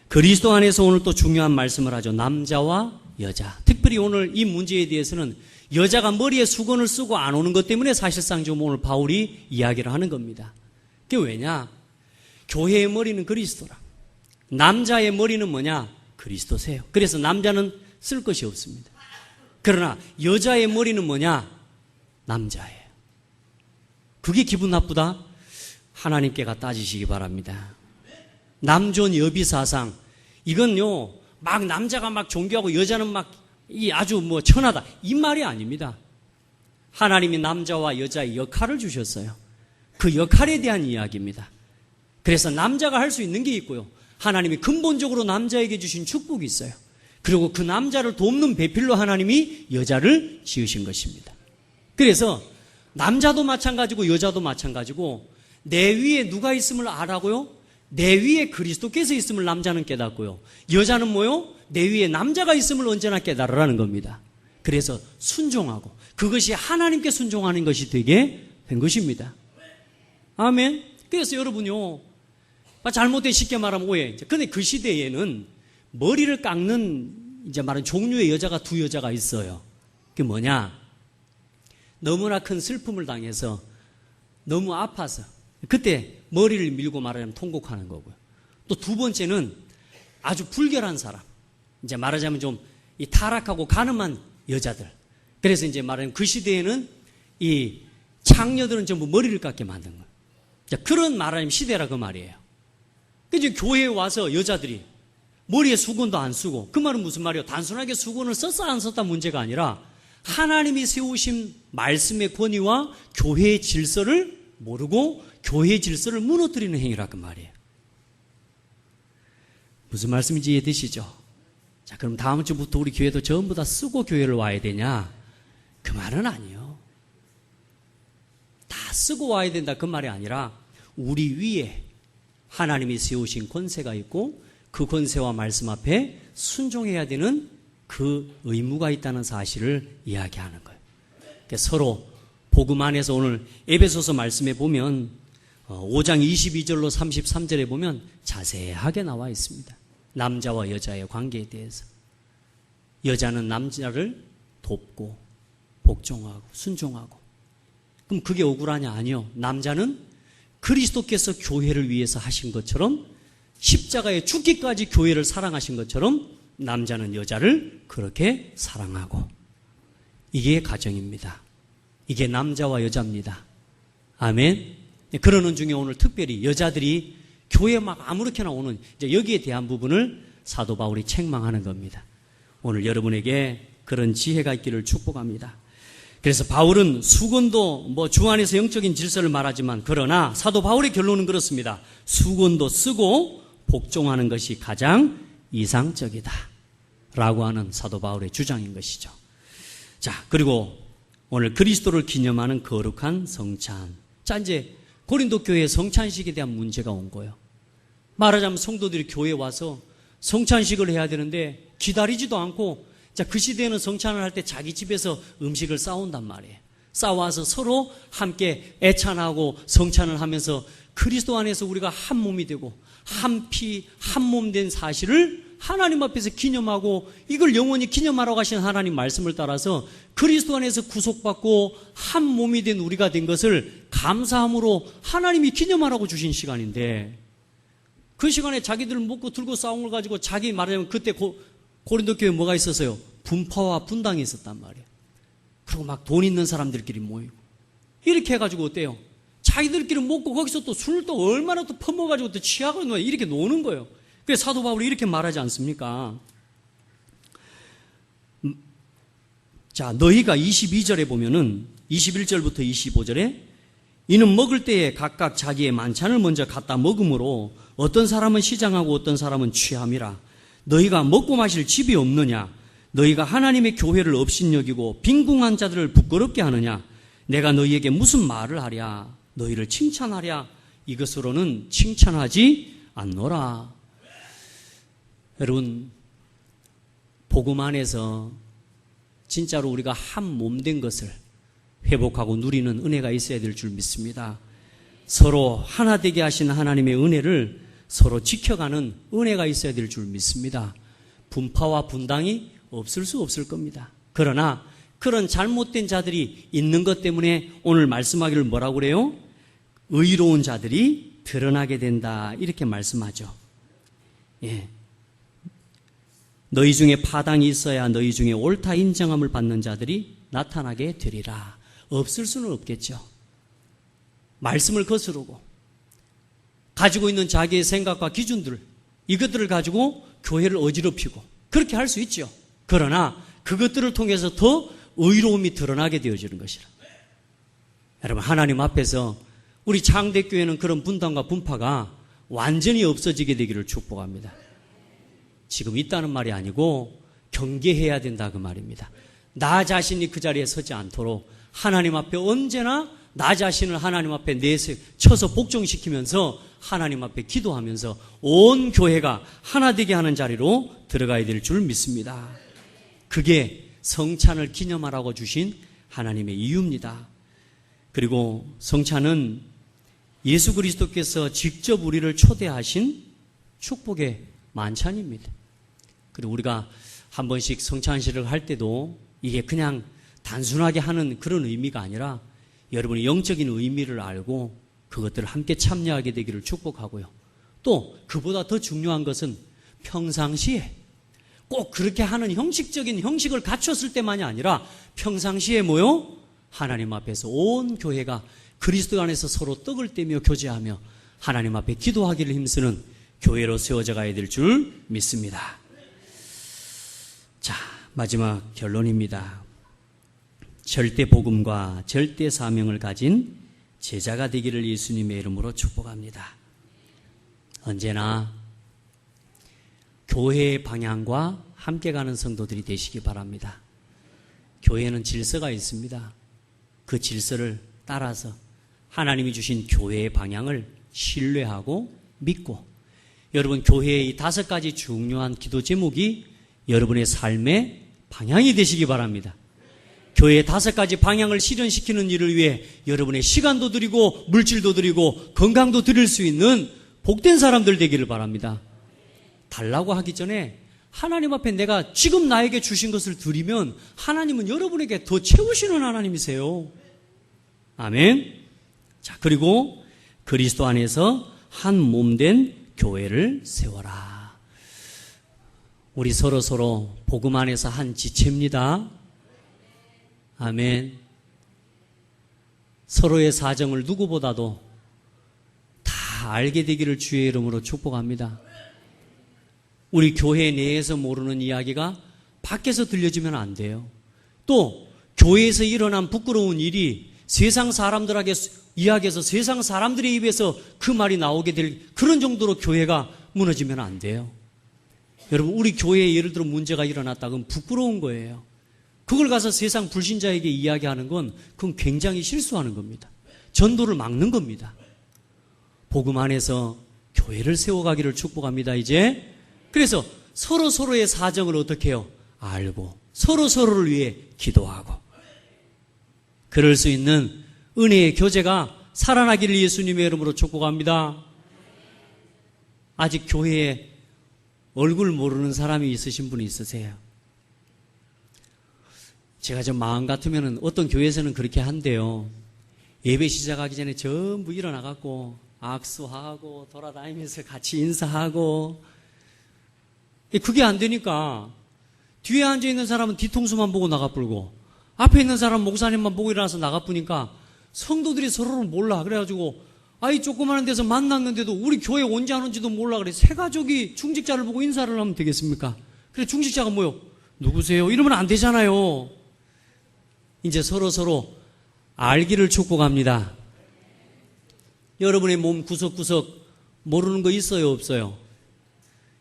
그리스도 안에서 오늘 또 중요한 말씀을 하죠. 남자와 여자. 특별히 오늘 이 문제에 대해서는 여자가 머리에 수건을 쓰고 안 오는 것 때문에 사실상 좀 오늘 바울이 이야기를 하는 겁니다. 그게 왜냐? 교회의 머리는 그리스도라. 남자의 머리는 뭐냐? 그리스도세요. 그래서 남자는 쓸 것이 없습니다. 그러나 여자의 머리는 뭐냐? 남자예요. 그게 기분 나쁘다? 하나님께가 따지시기 바랍니다. 남존 여비 사상, 이건요, 막 남자가 막 존귀하고 여자는 막 아주 뭐 천하다, 이 말이 아닙니다. 하나님이 남자와 여자의 역할을 주셨어요. 그 역할에 대한 이야기입니다. 그래서 남자가 할 수 있는 게 있고요. 하나님이 근본적으로 남자에게 주신 축복이 있어요. 그리고 그 남자를 돕는 배필로 하나님이 여자를 지으신 것입니다. 그래서 남자도 마찬가지고 여자도 마찬가지고 내 위에 누가 있음을 알라고요? 내 위에 그리스도께서 있음을 남자는 깨닫고요. 여자는 뭐요? 내 위에 남자가 있음을 언제나 깨달으라는 겁니다. 그래서 순종하고 그것이 하나님께 순종하는 것이 되게 된 것입니다. 아멘. 그래서 여러분요, 잘못된 쉽게 말하면 오해. 근데 그 시대에는 머리를 깎는 이제 말하는 종류의 여자가 두 여자가 있어요. 그게 뭐냐? 너무나 큰 슬픔을 당해서 너무 아파서 그때 머리를 밀고 말하자면 통곡하는 거고요. 또 두 번째는 아주 불결한 사람. 이제 말하자면 좀 이 타락하고 가늠한 여자들. 그래서 이제 말하자면 그 시대에는 이 창녀들은 전부 머리를 깎게 만든 거예요. 자, 그런 말하자면 시대라 그 말이에요. 그래서 교회에 와서 여자들이 머리에 수건도 안 쓰고, 그 말은 무슨 말이에요? 단순하게 수건을 썼다 안 썼다 문제가 아니라 하나님이 세우신 말씀의 권위와 교회의 질서를 모르고 교회의 질서를 무너뜨리는 행위라 그 말이에요. 무슨 말씀인지 이해되시죠? 자, 그럼 다음 주부터 우리 교회도 전부 다 쓰고 교회를 와야 되냐? 그 말은 아니에요. 다 쓰고 와야 된다 그 말이 아니라 우리 위에 하나님이 세우신 권세가 있고 그 권세와 말씀 앞에 순종해야 되는 그 의무가 있다는 사실을 이야기하는 거예요. 그러니까 서로 복음 안에서 오늘 에베소서 말씀에 보면 5장 22절로 33절에 보면 자세하게 나와 있습니다. 남자와 여자의 관계에 대해서. 여자는 남자를 돕고 복종하고 순종하고. 그럼 그게 억울하냐? 아니요. 남자는 그리스도께서 교회를 위해서 하신 것처럼 십자가에 죽기까지 교회를 사랑하신 것처럼 남자는 여자를 그렇게 사랑하고. 이게 가정입니다. 이게 남자와 여자입니다. 아멘. 그러는 중에 오늘 특별히 여자들이 교회에 막 아무렇게나 오는 이제 여기에 대한 부분을 사도 바울이 책망하는 겁니다. 오늘 여러분에게 그런 지혜가 있기를 축복합니다. 그래서 바울은 수건도 주 안에서 영적인 질서를 말하지만 그러나 사도 바울의 결론은 그렇습니다. 수건도 쓰고 복종하는 것이 가장 이상적이다 라고 하는 사도 바울의 주장인 것이죠. 자, 그리고 오늘 그리스도를 기념하는 거룩한 성찬. 자, 이제 고린도 교회의 성찬식에 대한 문제가 온 거예요. 말하자면 성도들이 교회에 와서 성찬식을 해야 되는데 기다리지도 않고, 자, 그 시대에는 성찬을 할 때 자기 집에서 음식을 싸온단 말이에요. 싸와서 서로 함께 애찬하고 성찬을 하면서 그리스도 안에서 우리가 한 몸이 되고 한 피, 한 몸 된 사실을 하나님 앞에서 기념하고 이걸 영원히 기념하라고 하신 하나님 말씀을 따라서 그리스도 안에서 구속받고 한 몸이 된 우리가 된 것을 감사함으로 하나님이 기념하라고 주신 시간인데 그 시간에 자기들 먹고 들고 싸운 걸 가지고 자기 말하자면 그때 고린도 교회에 뭐가 있었어요? 분파와 분당이 있었단 말이에요. 그리고 막 돈 있는 사람들끼리 모이고 이렇게 해가지고 어때요? 자기들끼리 먹고 거기서 또 술을 또 얼마나 또 퍼먹어가지고 또 취하고 이렇게 노는 거예요. 그래서 사도 바울이 이렇게 말하지 않습니까? 자, 너희가 22절에 보면은 21절부터 25절에 이는 먹을 때에 각각 자기의 만찬을 먼저 갖다 먹음으로 어떤 사람은 시장하고 어떤 사람은 취함이라. 너희가 먹고 마실 집이 없느냐? 너희가 하나님의 교회를 업신여기고 빈궁한 자들을 부끄럽게 하느냐? 내가 너희에게 무슨 말을 하랴? 너희를 칭찬하랴? 이것으로는 칭찬하지 않노라. 여러분, 복음 안에서 진짜로 우리가 한 몸 된 것을 회복하고 누리는 은혜가 있어야 될 줄 믿습니다. 서로 하나 되게 하신 하나님의 은혜를 서로 지켜가는 은혜가 있어야 될 줄 믿습니다. 분파와 분당이 없을 수 없을 겁니다. 그러나 그런 잘못된 자들이 있는 것 때문에 오늘 말씀하기를 뭐라고 그래요? 의로운 자들이 드러나게 된다 이렇게 말씀하죠. 예. 너희 중에 파당이 있어야 너희 중에 옳다 인정함을 받는 자들이 나타나게 되리라. 없을 수는 없겠죠. 말씀을 거스르고 가지고 있는 자기의 생각과 기준들 이것들을 가지고 교회를 어지럽히고 그렇게 할 수 있죠. 그러나 그것들을 통해서 더 의로움이 드러나게 되어지는 것이라. 여러분, 하나님 앞에서 우리 창대교회는 그런 분당과 분파가 완전히 없어지게 되기를 축복합니다. 지금 있다는 말이 아니고 경계해야 된다 그 말입니다. 나 자신이 그 자리에 서지 않도록 하나님 앞에 언제나 나 자신을 하나님 앞에 쳐서 복종시키면서 하나님 앞에 기도하면서 온 교회가 하나 되게 하는 자리로 들어가야 될 줄 믿습니다. 그게 성찬을 기념하라고 주신 하나님의 이유입니다. 그리고 성찬은 예수 그리스도께서 직접 우리를 초대하신 축복의 만찬입니다. 그리고 우리가 한 번씩 성찬식을 할 때도 이게 그냥 단순하게 하는 그런 의미가 아니라 여러분이 영적인 의미를 알고 그것들을 함께 참여하게 되기를 축복하고요. 또 그보다 더 중요한 것은 평상시에 꼭 그렇게 하는 형식적인 형식을 갖췄을 때만이 아니라 평상시에 뭐요? 하나님 앞에서 온 교회가 그리스도 안에서 서로 떡을 떼며 교제하며 하나님 앞에 기도하기를 힘쓰는 교회로 세워져 가야 될 줄 믿습니다. 자, 마지막 결론입니다. 절대 복음과 절대 사명을 가진 제자가 되기를 예수님의 이름으로 축복합니다. 언제나 교회의 방향과 함께 가는 성도들이 되시기 바랍니다. 교회는 질서가 있습니다. 그 질서를 따라서 하나님이 주신 교회의 방향을 신뢰하고 믿고, 여러분 교회의 이 5가지 중요한 기도 제목이 여러분의 삶의 방향이 되시기 바랍니다. 교회의 5가지 방향을 실현시키는 일을 위해 여러분의 시간도 드리고 물질도 드리고 건강도 드릴 수 있는 복된 사람들 되기를 바랍니다. 달라고 하기 전에 하나님 앞에 내가 지금 나에게 주신 것을 드리면 하나님은 여러분에게 더 채우시는 하나님이세요. 아멘. 자, 그리고 그리스도 안에서 한 몸 된 교회를 세워라. 우리 서로 복음 안에서 한 지체입니다. 아멘. 서로의 사정을 누구보다도 다 알게 되기를 주의 이름으로 축복합니다. 우리 교회 내에서 모르는 이야기가 밖에서 들려지면 안 돼요. 또 교회에서 일어난 부끄러운 일이 세상 사람들에게 이야기해서 세상 사람들의 입에서 그 말이 나오게 될 그런 정도로 교회가 무너지면 안 돼요. 여러분, 우리 교회에 예를 들어 문제가 일어났다 그러면 부끄러운 거예요. 그걸 가서 세상 불신자에게 이야기하는 건 그건 굉장히 실수하는 겁니다. 전도를 막는 겁니다. 복음 안에서 교회를 세워가기를 축복합니다. 이제 그래서 서로의 사정을 어떻게 해요? 알고 서로를 위해 기도하고 그럴 수 있는 은혜의 교제가 살아나기를 예수님의 이름으로 축복합니다. 아직 교회에 얼굴 모르는 사람이 있으신 분이 있으세요? 제가 좀 마음 같으면 어떤 교회에서는 그렇게 한대요. 예배 시작하기 전에 전부 일어나갖고 악수하고 돌아다니면서 같이 인사하고, 그게 안 되니까 뒤에 앉아있는 사람은 뒤통수만 보고 나가불고 앞에 있는 사람은 목사님만 보고 일어나서 나가쁘니까 성도들이 서로를 몰라. 그래가지고 아이 조그마한 데서 만났는데도 우리 교회 온지 안 온지도 몰라. 그래 새 가족이 중직자를 보고 인사를 하면 되겠습니까? 그래 중직자가 뭐요? 누구세요? 이러면 안 되잖아요. 이제 서로 알기를 축복합니다. 여러분의 몸 구석구석 모르는 거 있어요, 없어요?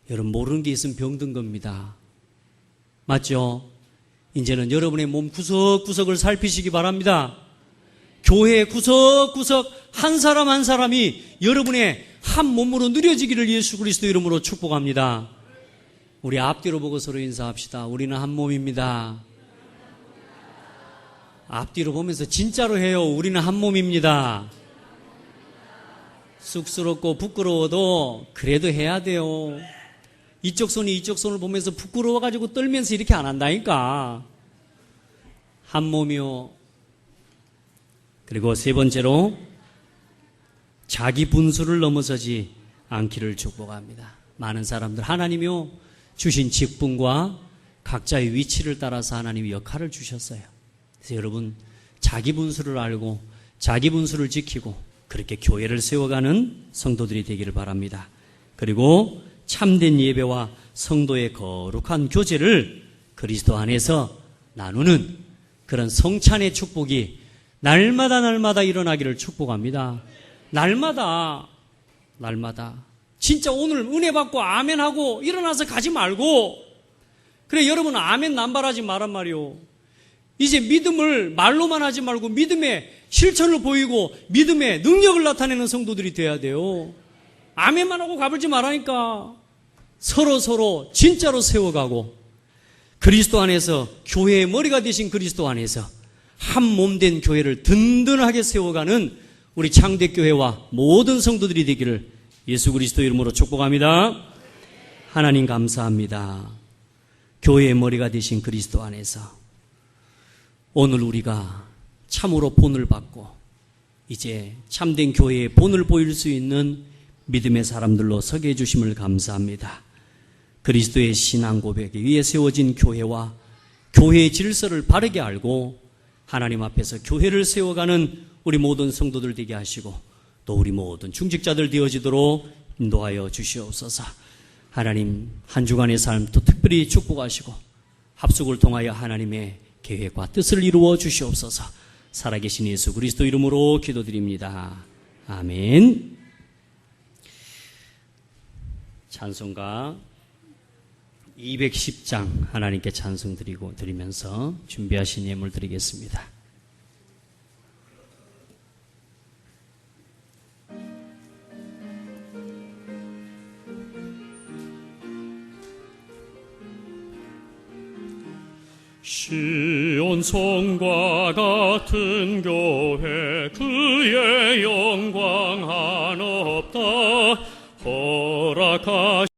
여러분 모르는 게 있으면 병든 겁니다. 맞죠? 이제는 여러분의 몸 구석구석을 살피시기 바랍니다. 교회 구석구석 한 사람 한 사람이 여러분의 한 몸으로 누려지기를 예수 그리스도 이름으로 축복합니다. 우리 앞뒤로 보고 서로 인사합시다. 우리는 한 몸입니다. 앞뒤로 보면서 진짜로 해요. 우리는 한 몸입니다. 쑥스럽고 부끄러워도 그래도 해야 돼요. 이쪽 손이 이쪽 손을 보면서 부끄러워가지고 떨면서 이렇게 안 한다니까. 한 몸이요. 그리고 세 번째로 자기 분수를 넘어서지 않기를 축복합니다. 많은 사람들 하나님이요 주신 직분과 각자의 위치를 따라서 하나님이 역할을 주셨어요. 그래서 여러분 자기 분수를 알고 자기 분수를 지키고 그렇게 교회를 세워가는 성도들이 되기를 바랍니다. 그리고 참된 예배와 성도의 거룩한 교제를 그리스도 안에서 나누는 그런 성찬의 축복이 날마다 일어나기를 축복합니다. 날마다 진짜 오늘 은혜 받고 아멘하고 일어나서 가지 말고, 그래 여러분 아멘 남발하지 말란 말이요. 이제 믿음을 말로만 하지 말고 믿음의 실천을 보이고 믿음의 능력을 나타내는 성도들이 돼야 돼요. 아멘만 하고 가불지 말라니까. 서로 진짜로 세워가고 그리스도 안에서 교회의 머리가 되신 그리스도 안에서 한 몸 된 교회를 든든하게 세워가는 우리 창대교회와 모든 성도들이 되기를 예수 그리스도 이름으로 축복합니다. 하나님 감사합니다. 교회의 머리가 되신 그리스도 안에서 오늘 우리가 참으로 본을 받고 이제 참된 교회의 본을 보일 수 있는 믿음의 사람들로 서게 해주심을 감사합니다. 그리스도의 신앙 고백 위에 세워진 교회와 교회의 질서를 바르게 알고 하나님 앞에서 교회를 세워가는 우리 모든 성도들 되게 하시고 또 우리 모든 중직자들 되어지도록 인도하여 주시옵소서. 하나님 한 주간의 삶 또 특별히 축복하시고 합숙을 통하여 하나님의 계획과 뜻을 이루어 주시옵소서. 살아계신 예수 그리스도 이름으로 기도드립니다. 아멘. 찬송가 210장 하나님께 찬송 드리면서 준비하신 예물 드리겠습니다. 시온 성과 같은 교회 그의 영광 한없다. 허락하신